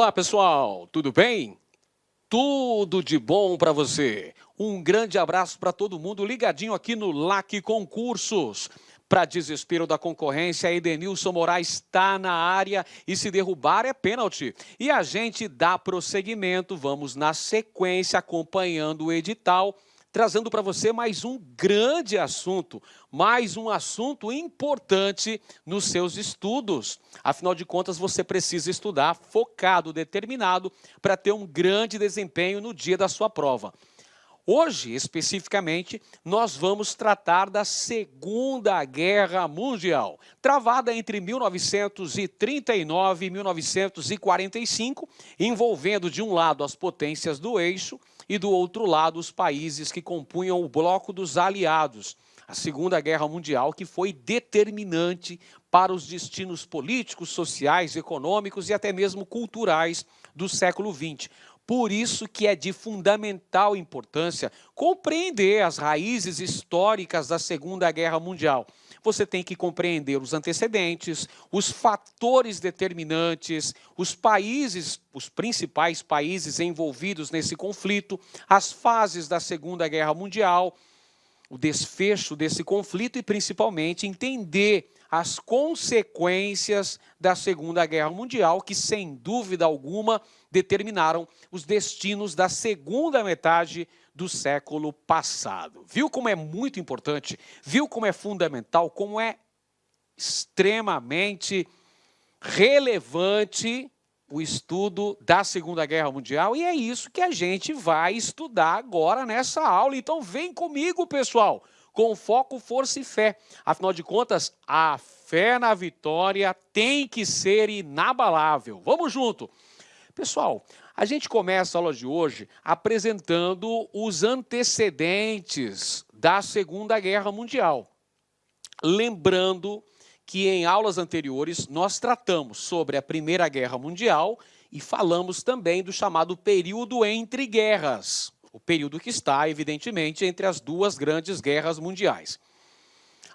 Olá, pessoal, tudo bem? Tudo de bom para você. Um grande abraço para todo mundo ligadinho aqui no LAC Concursos. Para desespero da concorrência, Edenilson Moraes está na área e se derrubar é pênalti. E a gente dá prosseguimento, vamos na sequência acompanhando o edital, trazendo para você mais um grande assunto, mais um assunto importante nos seus estudos. Afinal de contas, você precisa estudar focado, determinado, para ter um grande desempenho no dia da sua prova. Hoje, especificamente, nós vamos tratar da Segunda Guerra Mundial, travada entre 1939 e 1945, envolvendo de um lado as potências do eixo e do outro lado os países que compunham o bloco dos aliados. A Segunda Guerra Mundial, que foi determinante para os destinos políticos, sociais, econômicos e até mesmo culturais do século XX. Por isso que é de fundamental importância compreender as raízes históricas da Segunda Guerra Mundial. Você tem que compreender os antecedentes, os fatores determinantes, os países, os principais países envolvidos nesse conflito, as fases da Segunda Guerra Mundial, o desfecho desse conflito e, principalmente, entender as consequências da Segunda Guerra Mundial, que, sem dúvida alguma, determinaram os destinos da segunda metade do século passado. Viu como é muito importante? Viu como é fundamental? Como é extremamente relevante o estudo da Segunda Guerra Mundial? E é isso que a gente vai estudar agora nessa aula. Então vem comigo, pessoal, com foco, força e fé. Afinal de contas, a fé na vitória tem que ser inabalável. Vamos junto! Pessoal, a gente começa a aula de hoje apresentando os antecedentes da Segunda Guerra Mundial. Lembrando que em aulas anteriores nós tratamos sobre a Primeira Guerra Mundial e falamos também do chamado período entre guerras, o período que está, evidentemente, entre as duas grandes guerras mundiais.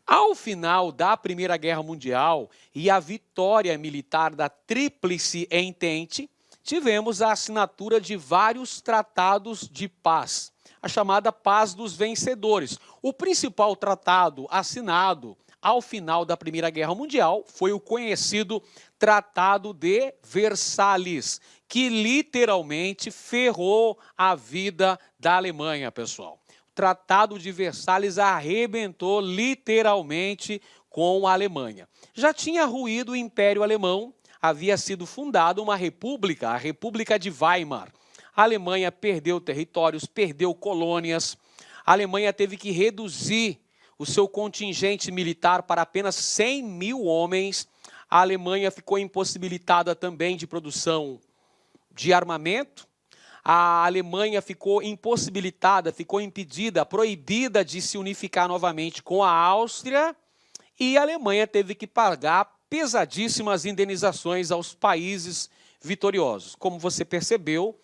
Ao final da Primeira Guerra Mundial e a vitória militar da Tríplice Entente, tivemos a assinatura de vários tratados de paz, a chamada Paz dos Vencedores. O principal tratado assinado ao final da Primeira Guerra Mundial foi o conhecido Tratado de Versalhes, que literalmente ferrou a vida da Alemanha, pessoal. O Tratado de Versalhes arrebentou literalmente com a Alemanha. Já tinha ruído o Império Alemão, havia sido fundada uma república, a República de Weimar. A Alemanha perdeu territórios, perdeu colônias. A Alemanha teve que reduzir o seu contingente militar para apenas 100 mil homens. A Alemanha ficou impossibilitada também de produção de armamento. A Alemanha ficou impossibilitada, ficou impedida, proibida de se unificar novamente com a Áustria. E a Alemanha teve que pagar pesadíssimas indenizações aos países vitoriosos. Como você percebeu,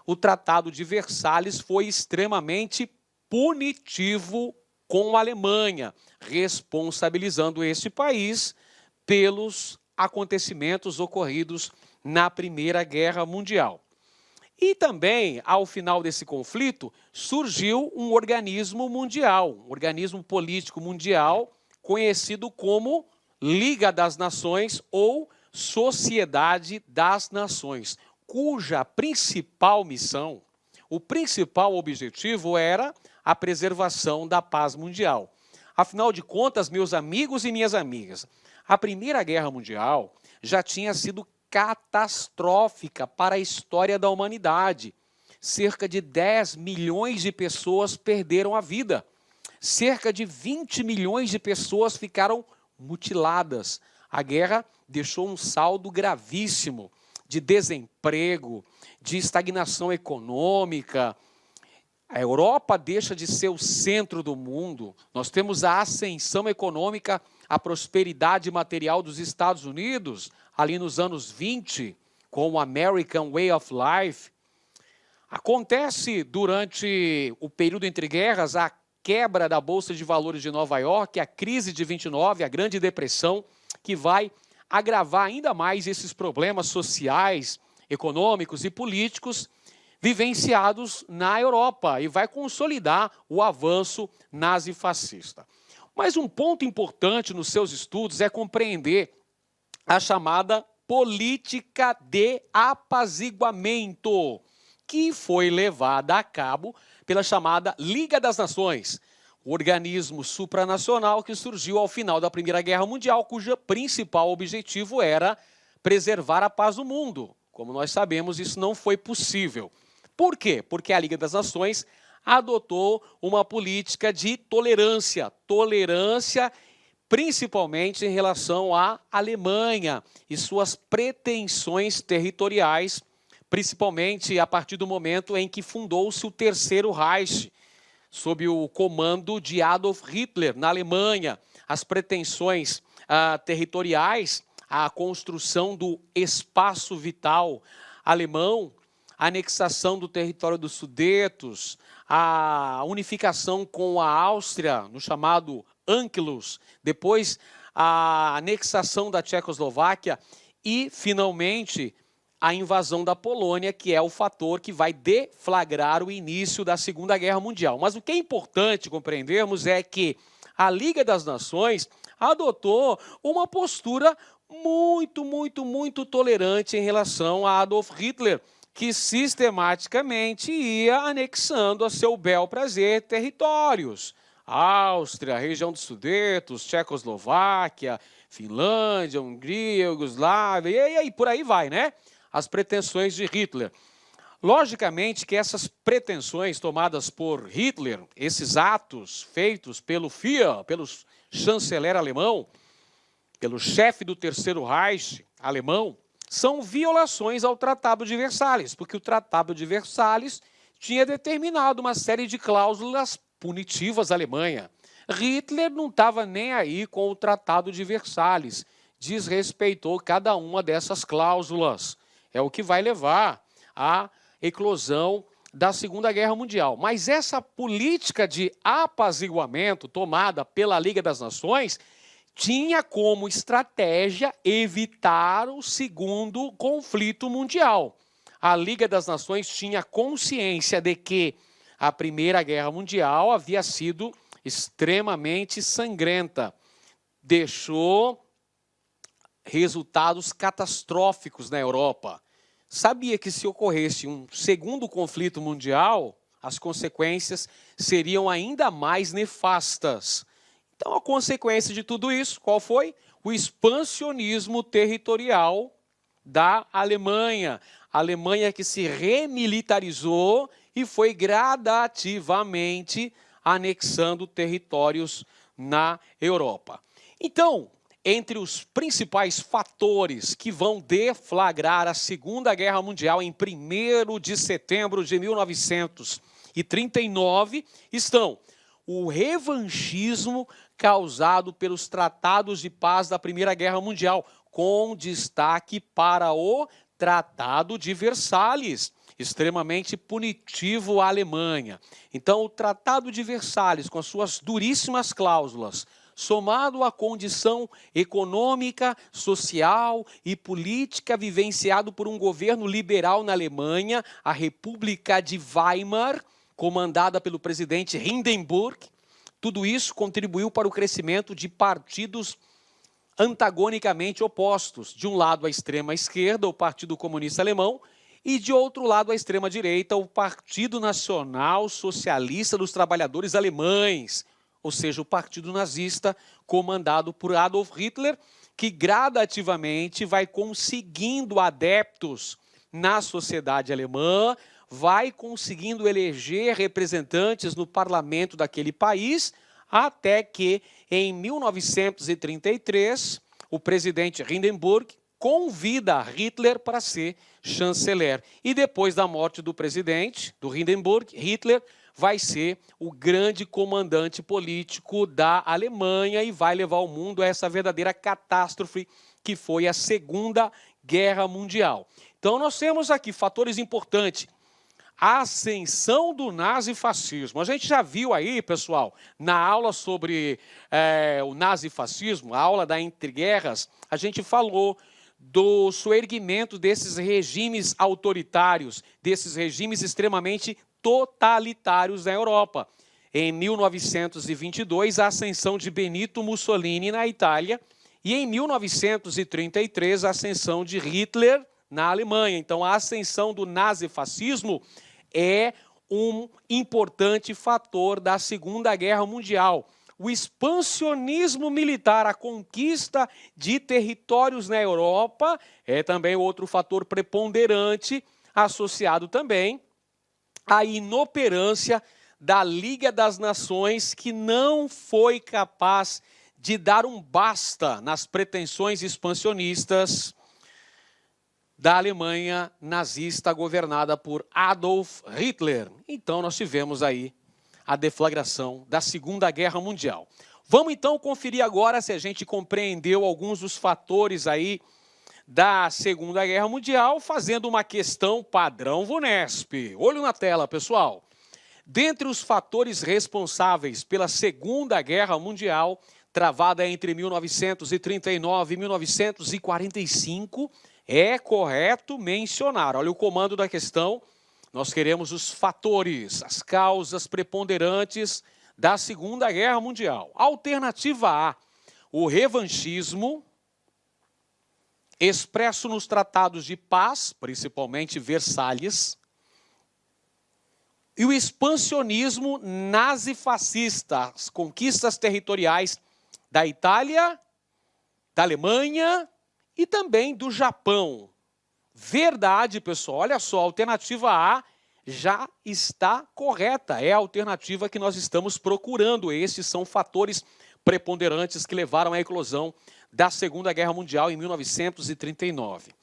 o Tratado de Versalhes foi extremamente punitivo com a Alemanha, responsabilizando este país pelos acontecimentos ocorridos na Primeira Guerra Mundial. E também, ao final desse conflito, surgiu um organismo mundial, um organismo político mundial, conhecido como Liga das Nações ou Sociedade das Nações, cuja principal missão, o principal objetivo era a preservação da paz mundial. Afinal de contas, meus amigos e minhas amigas, a Primeira Guerra Mundial já tinha sido catastrófica para a história da humanidade. Cerca de 10 milhões de pessoas perderam a vida. Cerca de 20 milhões de pessoas ficaram mutiladas. A guerra deixou um saldo gravíssimo de desemprego, de estagnação econômica. A Europa deixa de ser o centro do mundo. Nós temos a ascensão econômica, a prosperidade material dos Estados Unidos, ali nos anos 20, com o American Way of Life. Acontece durante o período entre guerras a quebra da Bolsa de Valores de Nova York, a crise de 29, a Grande Depressão, que vai agravar ainda mais esses problemas sociais econômicos e políticos vivenciados na Europa e vai consolidar o avanço nazifascista. Mas um ponto importante nos seus estudos é compreender a chamada política de apaziguamento, que foi levada a cabo pela chamada Liga das Nações, o organismo supranacional que surgiu ao final da Primeira Guerra Mundial, cujo principal objetivo era preservar a paz do mundo. Como nós sabemos, isso não foi possível. Por quê? Porque a Liga das Nações adotou uma política de tolerância, principalmente em relação à Alemanha e suas pretensões territoriais, principalmente a partir do momento em que fundou-se o Terceiro Reich, sob o comando de Adolf Hitler na Alemanha. As pretensões territoriais, a construção do espaço vital alemão, a anexação do território dos Sudetos, a unificação com a Áustria, no chamado Anschluss, depois a anexação da Tchecoslováquia e, finalmente, a invasão da Polônia, que é o fator que vai deflagrar o início da Segunda Guerra Mundial. Mas o que é importante compreendermos é que a Liga das Nações adotou uma postura muito tolerante em relação a Adolf Hitler, que sistematicamente ia anexando a seu bel prazer territórios. Áustria, região dos Sudetos, Tchecoslováquia, Finlândia, Hungria, Iugoslávia, e aí por aí vai, né? As pretensões de Hitler. Logicamente que essas pretensões tomadas por Hitler, esses atos feitos pelo Führer, pelo chanceler alemão, pelo chefe do Terceiro Reich alemão, são violações ao Tratado de Versalhes, porque o Tratado de Versalhes tinha determinado uma série de cláusulas punitivas à Alemanha. Hitler não estava nem aí com o Tratado de Versalhes, desrespeitou cada uma dessas cláusulas. É o que vai levar à eclosão da Segunda Guerra Mundial. Mas essa política de apaziguamento tomada pela Liga das Nações tinha como estratégia evitar o segundo conflito mundial. A Liga das Nações tinha consciência de que a Primeira Guerra Mundial havia sido extremamente sangrenta, deixou resultados catastróficos na Europa. Sabia que se ocorresse um segundo conflito mundial, as consequências seriam ainda mais nefastas. Então, a consequência de tudo isso, qual foi? O expansionismo territorial da Alemanha. A Alemanha que se remilitarizou e foi gradativamente anexando territórios na Europa. Então, entre os principais fatores que vão deflagrar a Segunda Guerra Mundial em 1º de setembro de 1939 estão o revanchismo causado pelos tratados de paz da Primeira Guerra Mundial, com destaque para o Tratado de Versalhes, extremamente punitivo à Alemanha. Então, o Tratado de Versalhes, com as suas duríssimas cláusulas, somado à condição econômica, social e política vivenciado por um governo liberal na Alemanha, a República de Weimar, comandada pelo presidente Hindenburg, tudo isso contribuiu para o crescimento de partidos antagonicamente opostos. De um lado, a extrema-esquerda, o Partido Comunista Alemão, e de outro lado, a extrema-direita, o Partido Nacional Socialista dos Trabalhadores Alemães, ou seja, o Partido Nazista, comandado por Adolf Hitler, que gradativamente vai conseguindo adeptos na sociedade alemã, vai conseguindo eleger representantes no parlamento daquele país, até que, em 1933, o presidente Hindenburg convida Hitler para ser chanceler. E depois da morte do presidente, do Hindenburg, Hitler vai ser o grande comandante político da Alemanha e vai levar o mundo a essa verdadeira catástrofe que foi a Segunda Guerra Mundial. Então, nós temos aqui fatores importantes. A ascensão do nazifascismo. A gente já viu aí, pessoal, na aula sobre o nazifascismo, a aula da Entre Guerras, a gente falou do soerguimento desses regimes autoritários, desses regimes extremamente totalitários na Europa. Em 1922, a ascensão de Benito Mussolini na Itália e em 1933, a ascensão de Hitler na Alemanha. Então, a ascensão do nazifascismo é um importante fator da Segunda Guerra Mundial. O expansionismo militar, a conquista de territórios na Europa, é também outro fator preponderante, associado também à inoperância da Liga das Nações, que não foi capaz de dar um basta nas pretensões expansionistas da Alemanha nazista governada por Adolf Hitler. Então nós tivemos aí a deflagração da Segunda Guerra Mundial. Vamos então conferir agora se a gente compreendeu alguns dos fatores aí da Segunda Guerra Mundial, fazendo uma questão padrão VUNESP. Olho na tela, pessoal. Dentre os fatores responsáveis pela Segunda Guerra Mundial, travada entre 1939 e 1945, é correto mencionar. Olha o comando da questão. Nós queremos os fatores, as causas preponderantes da Segunda Guerra Mundial. Alternativa A, o revanchismo, expresso nos tratados de paz, principalmente Versalhes, e o expansionismo nazifascista, as conquistas territoriais da Itália, da Alemanha e também do Japão. Verdade, pessoal. Olha só, a alternativa A já está correta. É a alternativa que nós estamos procurando. Esses são fatores preponderantes que levaram à eclosão da Segunda Guerra Mundial em 1939.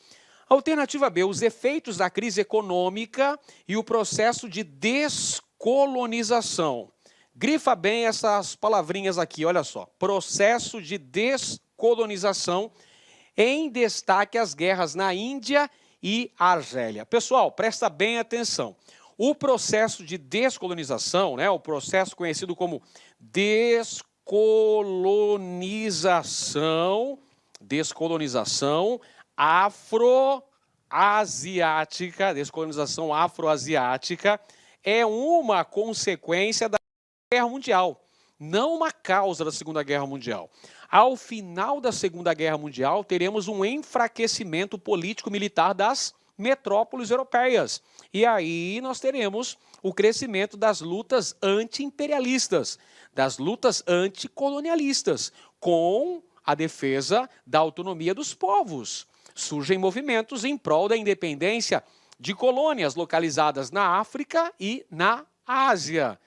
Alternativa B, os efeitos da crise econômica e o processo de descolonização. Grifa bem essas palavrinhas aqui, olha só. Processo de descolonização, em destaque as guerras na Índia e Argélia. Pessoal, presta bem atenção. O processo de descolonização, né, o processo conhecido como descolonização afroasiática, é uma consequência da Guerra Mundial, não uma causa da Segunda Guerra Mundial. Ao final da Segunda Guerra Mundial, teremos um enfraquecimento político-militar das metrópoles europeias. E aí nós teremos o crescimento das lutas anti-imperialistas, das lutas anticolonialistas, com a defesa da autonomia dos povos. Surgem movimentos em prol da independência de colônias localizadas na África e na Ásia.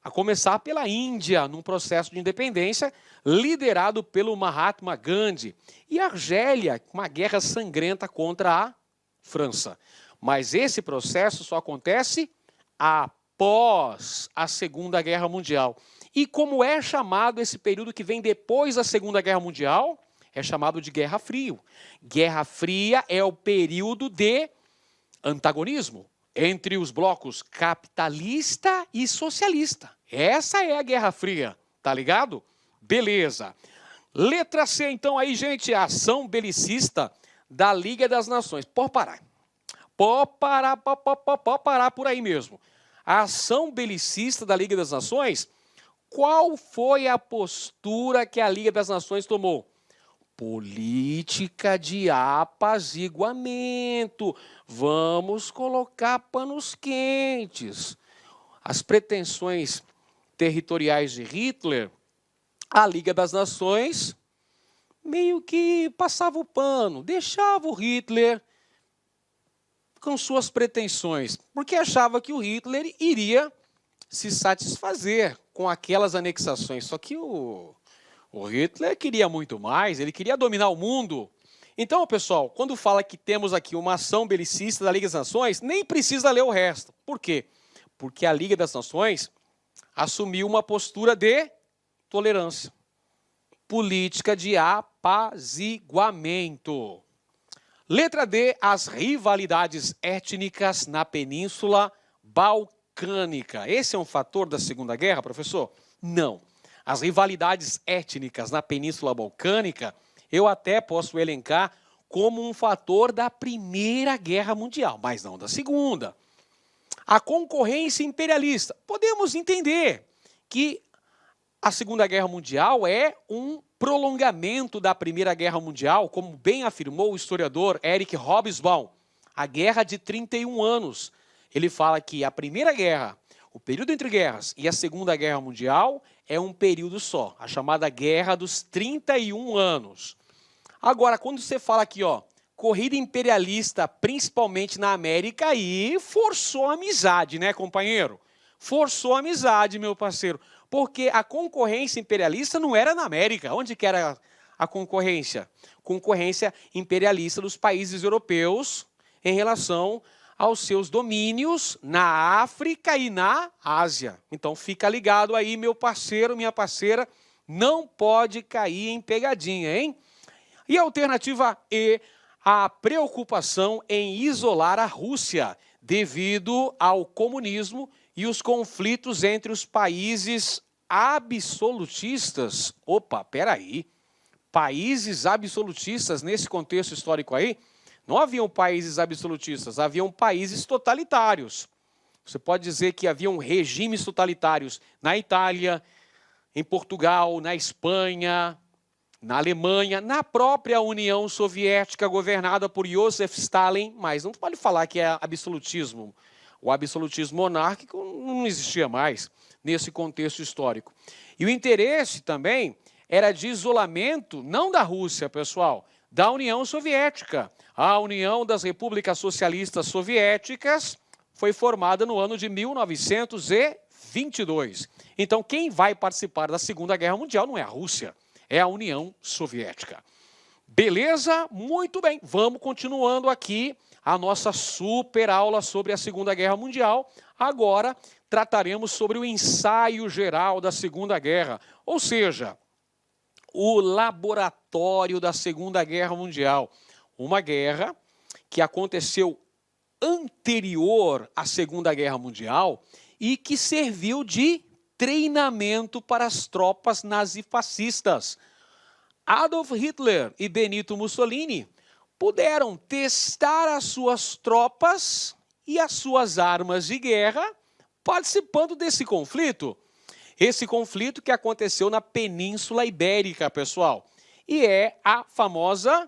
A começar pela Índia, num processo de independência liderado pelo Mahatma Gandhi. E a Argélia, uma guerra sangrenta contra a França. Mas esse processo só acontece após a Segunda Guerra Mundial. E como é chamado esse período que vem depois da Segunda Guerra Mundial? É chamado de Guerra Fria. Guerra Fria é o período de antagonismo entre os blocos capitalista e socialista. Essa é a Guerra Fria, tá ligado? Beleza. Letra C, então, aí, gente, a ação belicista da Liga das Nações. Pode parar. Pode parar por aí mesmo. A ação belicista da Liga das Nações, qual foi a postura que a Liga das Nações tomou? Política de apaziguamento. Vamos colocar panos quentes. As pretensões territoriais de Hitler, a Liga das Nações meio que passava o pano, deixava o Hitler com suas pretensões, porque achava que o Hitler iria se satisfazer com aquelas anexações. Só que o Hitler queria muito mais, ele queria dominar o mundo. Então, pessoal, quando fala que temos aqui uma ação belicista da Liga das Nações, nem precisa ler o resto. Por quê? Porque a Liga das Nações assumiu uma postura de tolerância, política de apaziguamento. Letra D, as rivalidades étnicas na Península Balcânica. Esse é um fator da Segunda Guerra, professor? Não. As rivalidades étnicas na Península Balcânica, eu até posso elencar como um fator da Primeira Guerra Mundial, mas não da Segunda. A concorrência imperialista. Podemos entender que a Segunda Guerra Mundial é um prolongamento da Primeira Guerra Mundial, como bem afirmou o historiador Eric Hobsbawm, a Guerra de 31 anos. Ele fala que a Primeira Guerra, o período entre guerras e a Segunda Guerra Mundial é um período só, a chamada Guerra dos 31 anos. Agora, quando você fala aqui, ó, corrida imperialista, principalmente na América, aí forçou a amizade, né, companheiro? Forçou a amizade, meu parceiro, porque a concorrência imperialista não era na América. Onde que era a concorrência? Concorrência imperialista dos países europeus em relação aos seus domínios na África e na Ásia. Então fica ligado aí, meu parceiro, minha parceira, não pode cair em pegadinha, hein? E a alternativa E, a preocupação em isolar a Rússia devido ao comunismo e os conflitos entre os países absolutistas. Opa, peraí. Países absolutistas nesse contexto histórico aí? Não haviam países absolutistas, haviam países totalitários. Você pode dizer que haviam regimes totalitários na Itália, em Portugal, na Espanha, na Alemanha, na própria União Soviética, governada por Joseph Stalin, mas não pode falar que é absolutismo. O absolutismo monárquico não existia mais nesse contexto histórico. E o interesse também era de isolamento, não da Rússia, pessoal, da União Soviética. A União das Repúblicas Socialistas Soviéticas foi formada no ano de 1922. Então, quem vai participar da Segunda Guerra Mundial não é a Rússia, é a União Soviética. Beleza? Muito bem. Vamos continuando aqui a nossa super aula sobre a Segunda Guerra Mundial. Agora trataremos sobre o ensaio geral da Segunda Guerra, ou seja, o laboratório da Segunda Guerra Mundial. Uma guerra que aconteceu anterior à Segunda Guerra Mundial e que serviu de treinamento para as tropas nazifascistas. Adolf Hitler e Benito Mussolini puderam testar as suas tropas e as suas armas de guerra participando desse conflito. Esse conflito que aconteceu na Península Ibérica, pessoal, e é a famosa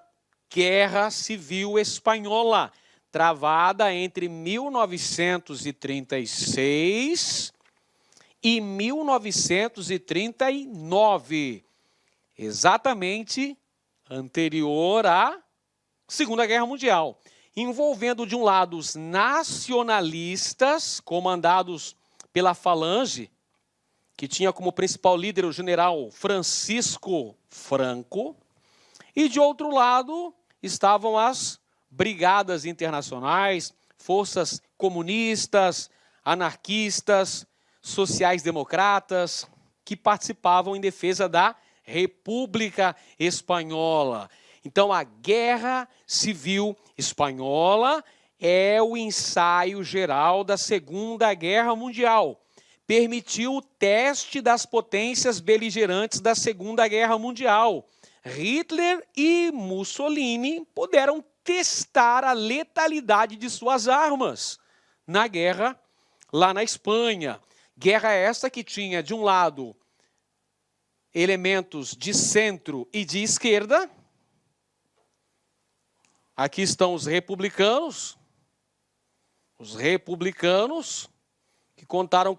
Guerra Civil Espanhola, travada entre 1936 e 1939, exatamente anterior à Segunda Guerra Mundial, envolvendo de um lado os nacionalistas, comandados pela Falange, que tinha como principal líder o general Francisco Franco, e de outro lado estavam as brigadas internacionais, forças comunistas, anarquistas, sociais-democratas, que participavam em defesa da República Espanhola. Então, a Guerra Civil Espanhola é o ensaio geral da Segunda Guerra Mundial. Permitiu o teste das potências beligerantes da Segunda Guerra Mundial. Hitler e Mussolini puderam testar a letalidade de suas armas na guerra lá na Espanha. Guerra essa que tinha, de um lado, elementos de centro e de esquerda. Aqui estão os republicanos que contaram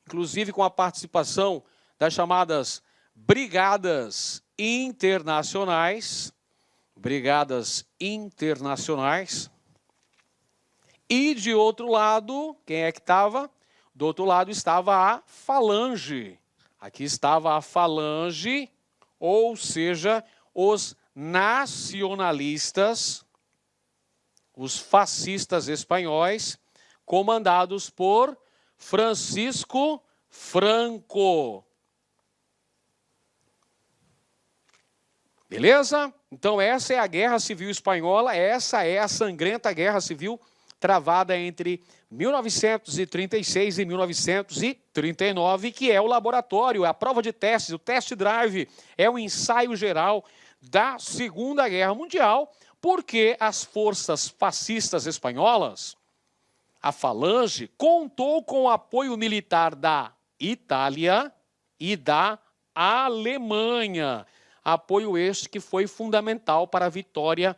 inclusive com a participação das chamadas brigadas internacionais, e de outro lado, quem é que estava? Do outro lado estava a Falange. Aqui estava a Falange, ou seja, os nacionalistas, os fascistas espanhóis, comandados por Francisco Franco. Beleza? Então essa é a Guerra Civil Espanhola, essa é a sangrenta Guerra Civil travada entre 1936 e 1939, que é o laboratório, a prova de testes, o test drive, é o ensaio geral da Segunda Guerra Mundial, porque as forças fascistas espanholas, a Falange, contou com o apoio militar da Itália e da Alemanha. Apoio este que foi fundamental para a vitória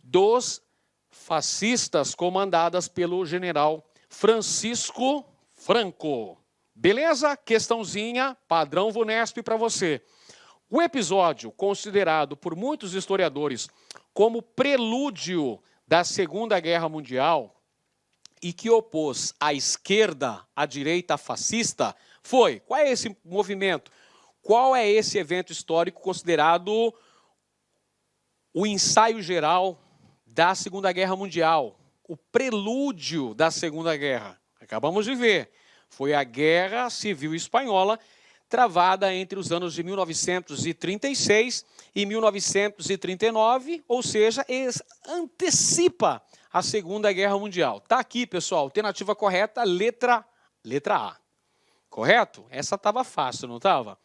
dos fascistas comandadas pelo general Francisco Franco. Beleza? Questãozinha, padrão VUNESP para você. O episódio, considerado por muitos historiadores como prelúdio da Segunda Guerra Mundial e que opôs a esquerda à direita fascista, foi: qual é esse movimento? Qual é esse evento histórico considerado o ensaio geral da Segunda Guerra Mundial? O prelúdio da Segunda Guerra. Acabamos de ver. Foi a Guerra Civil Espanhola, travada entre os anos de 1936 e 1939, ou seja, antecipa a Segunda Guerra Mundial. Está aqui, pessoal, alternativa correta, letra A. Correto? Essa estava fácil, não estava?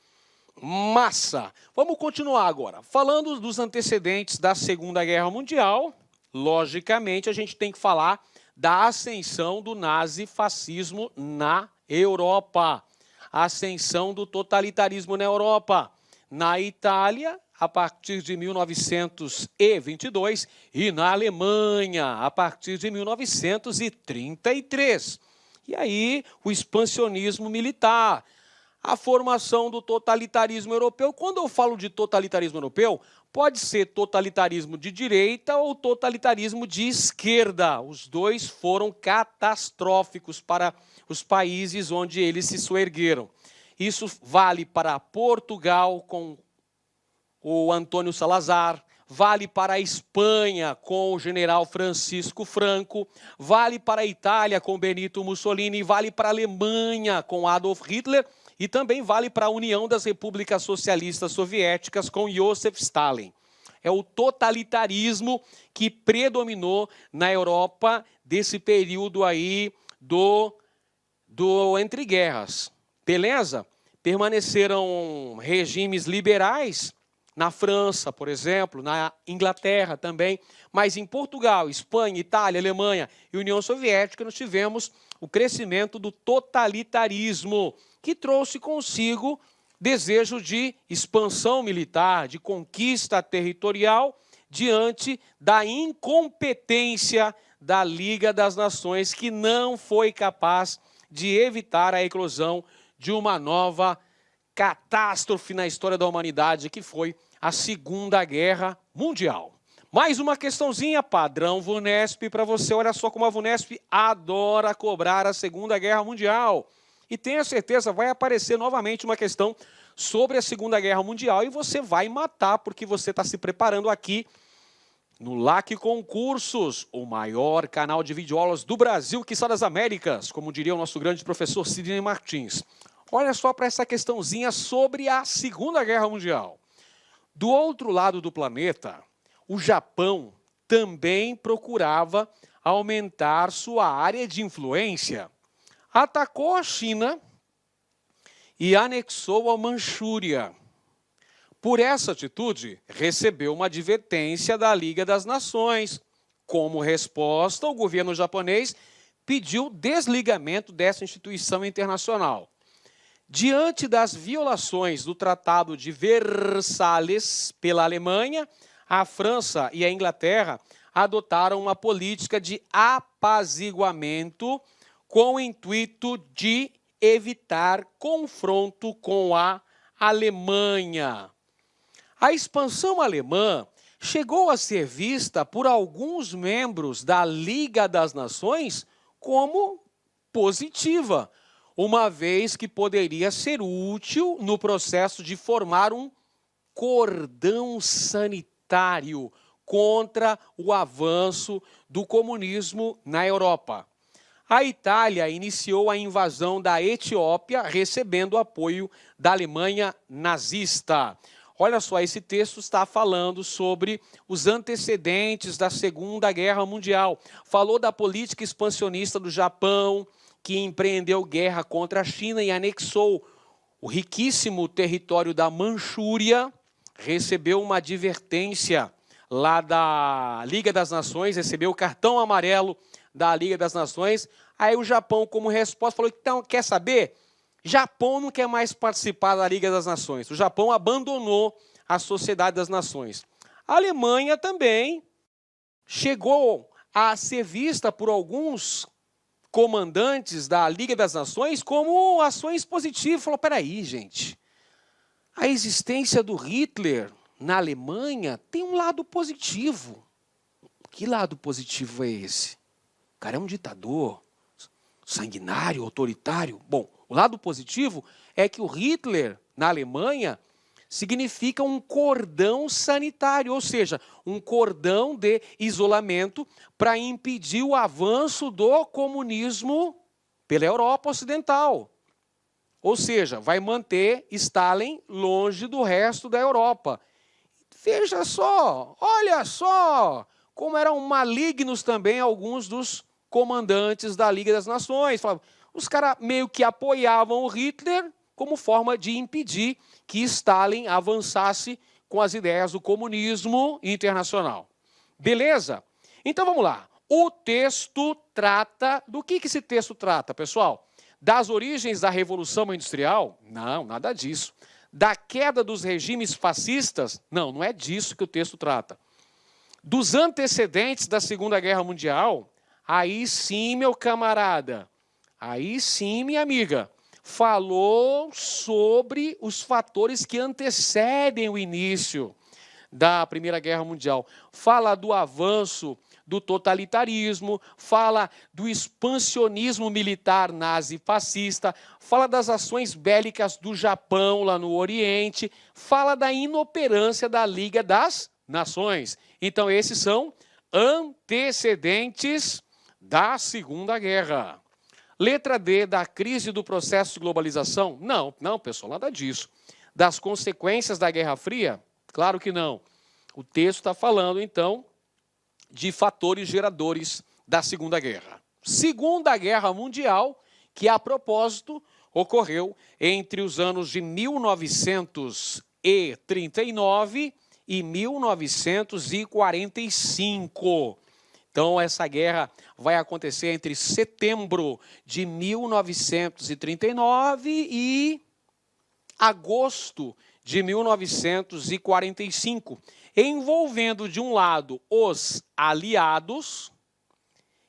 Massa! Vamos continuar agora. Falando dos antecedentes da Segunda Guerra Mundial, logicamente a gente tem que falar da ascensão do nazifascismo na Europa. A ascensão do totalitarismo na Europa. Na Itália, a partir de 1922, e na Alemanha, a partir de 1933. E aí, o expansionismo militar, a formação do totalitarismo europeu. Quando eu falo de totalitarismo europeu, pode ser totalitarismo de direita ou totalitarismo de esquerda. Os dois foram catastróficos para os países onde eles se soergueram. Isso vale para Portugal com o Antônio Salazar, vale para a Espanha com o general Francisco Franco, vale para a Itália com Benito Mussolini, vale para a Alemanha com Adolf Hitler e também vale para a União das Repúblicas Socialistas Soviéticas com Joseph Stalin. É o totalitarismo que predominou na Europa desse período aí do entre guerras. Beleza? Permaneceram regimes liberais na França, por exemplo, na Inglaterra também, mas em Portugal, Espanha, Itália, Alemanha e União Soviética nós tivemos o crescimento do totalitarismo, que trouxe consigo desejo de expansão militar, de conquista territorial, diante da incompetência da Liga das Nações, que não foi capaz de evitar a eclosão de uma nova catástrofe na história da humanidade, que foi a Segunda Guerra Mundial. Mais uma questãozinha, padrão VUNESP para você. Olha só como a VUNESP adora cobrar a Segunda Guerra Mundial. E tenha certeza, vai aparecer novamente uma questão sobre a Segunda Guerra Mundial e você vai matar, porque você está se preparando aqui no LAC Concursos, o maior canal de videoaulas do Brasil, quiçá das Américas, como diria o nosso grande professor Sidney Martins. Olha só para essa questãozinha sobre a Segunda Guerra Mundial. Do outro lado do planeta, o Japão também procurava aumentar sua área de influência. Atacou a China e anexou a Manchúria. Por essa atitude, recebeu uma advertência da Liga das Nações. Como resposta, o governo japonês pediu desligamento dessa instituição internacional. Diante das violações do Tratado de Versalhes pela Alemanha, a França e a Inglaterra adotaram uma política de apaziguamento com o intuito de evitar confronto com a Alemanha. A expansão alemã chegou a ser vista por alguns membros da Liga das Nações como positiva, uma vez que poderia ser útil no processo de formar um cordão sanitário contra o avanço do comunismo na Europa. A Itália iniciou a invasão da Etiópia, recebendo o apoio da Alemanha nazista. Olha só, esse texto está falando sobre os antecedentes da Segunda Guerra Mundial. Falou da política expansionista do Japão, que empreendeu guerra contra a China e anexou o riquíssimo território da Manchúria, recebeu uma advertência. lá da Liga das Nações, recebeu o cartão amarelo da Liga das Nações. Aí o Japão, como resposta, falou, então, quer saber? Japão não quer mais participar da Liga das Nações. O Japão abandonou a Sociedade das Nações. A Alemanha também chegou a ser vista por alguns comandantes da Liga das Nações como ações positivas. Falou, peraí, gente, a existência do Hitler na Alemanha tem um lado positivo. Que lado positivo é esse? O cara é um ditador, sanguinário, autoritário. Bom, o lado positivo é que o Hitler, na Alemanha, significa um cordão sanitário, ou seja, um cordão de isolamento para impedir o avanço do comunismo pela Europa Ocidental. Ou seja, vai manter Stalin longe do resto da Europa. Veja só, olha só, como eram malignos também alguns dos comandantes da Liga das Nações. Os caras meio que apoiavam o Hitler como forma de impedir que Stalin avançasse com as ideias do comunismo internacional. Beleza? Então vamos lá. O texto trata... Do que esse texto trata, pessoal? Das origens da Revolução Industrial? Não, nada disso. Da queda dos regimes fascistas? Não, não é disso que o texto trata. Dos antecedentes da Segunda Guerra Mundial? Aí sim, meu camarada. Aí sim, minha amiga. Falou sobre os fatores que antecedem o início da Primeira Guerra Mundial. Fala do avanço do totalitarismo, fala do expansionismo militar nazi-fascista, fala das ações bélicas do Japão lá no Oriente, fala da inoperância da Liga das Nações. Então, esses são antecedentes da Segunda Guerra. Letra D, da crise do processo de globalização? Não, pessoal, nada disso. Das consequências da Guerra Fria? Claro que não. O texto está falando, então, de fatores geradores da Segunda Guerra. Segunda Guerra Mundial, que, a propósito, ocorreu entre os anos de 1939 e 1945. Então, essa guerra vai acontecer entre setembro de 1939 e agosto de 1945, envolvendo, de um lado, os aliados,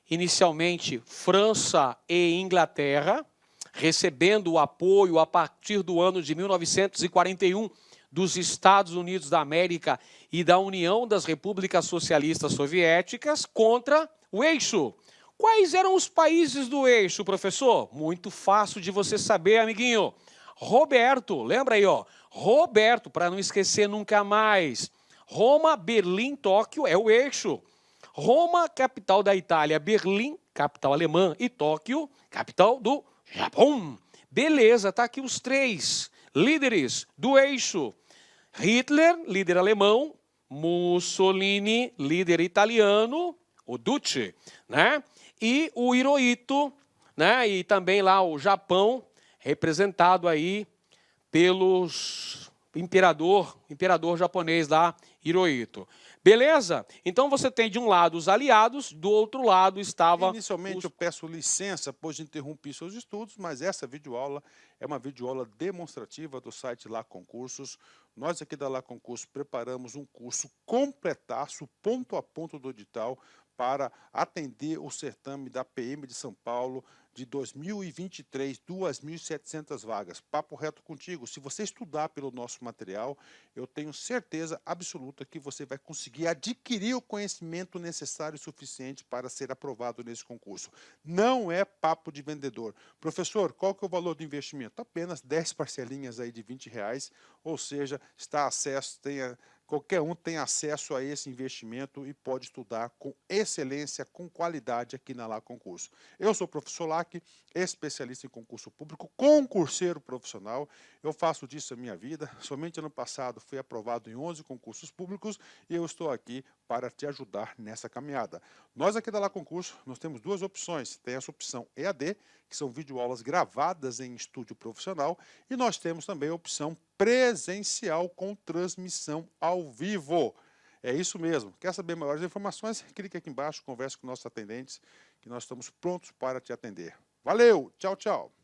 inicialmente França e Inglaterra, recebendo o apoio a partir do ano de 1941 dos Estados Unidos da América e da União das Repúblicas Socialistas Soviéticas, contra o eixo. Quais eram os países do eixo, professor? Muito fácil de você saber, amiguinho. Roberto, lembra aí, ó. Roberto, para não esquecer nunca mais. Roma, Berlim, Tóquio é o eixo. Roma, capital da Itália, Berlim, capital alemã, e Tóquio, capital do Japão. Beleza, tá aqui os três líderes do eixo. Hitler, líder alemão, Mussolini, líder italiano, o Duce, né? E o Hirohito, né? E também lá o Japão, representado aí pelos imperador japonês lá, Hirohito. Beleza? Então você tem de um lado os aliados, do outro lado estava... Inicialmente eu peço licença, pois interrompi seus estudos, mas essa videoaula é uma videoaula demonstrativa do site Lá Concursos. Nós aqui da Lá Concursos preparamos um curso completaço, ponto a ponto do edital, para atender o certame da PM de São Paulo de 2023, 2.700 vagas. Papo reto contigo, se você estudar pelo nosso material, eu tenho certeza absoluta que você vai conseguir adquirir o conhecimento necessário e suficiente para ser aprovado nesse concurso. Não é papo de vendedor. Professor, qual que é o valor do investimento? Apenas 10 parcelinhas aí de R$20, ou seja, está acesso, qualquer um tem acesso a esse investimento e pode estudar com excelência, com qualidade aqui na Lá Concurso. Eu sou o professor Lac, especialista em concurso público, concurseiro profissional. Eu faço disso a minha vida. Somente ano passado fui aprovado em 11 concursos públicos e eu estou aqui para te ajudar nessa caminhada. Nós aqui da Lá Concurso, nós temos duas opções. Tem essa opção EAD, que são videoaulas gravadas em estúdio profissional, e nós temos também a opção presencial com transmissão ao vivo. É isso mesmo. Quer saber maiores informações? Clique aqui embaixo, converse com nossos atendentes, que nós estamos prontos para te atender. Valeu, tchau, tchau.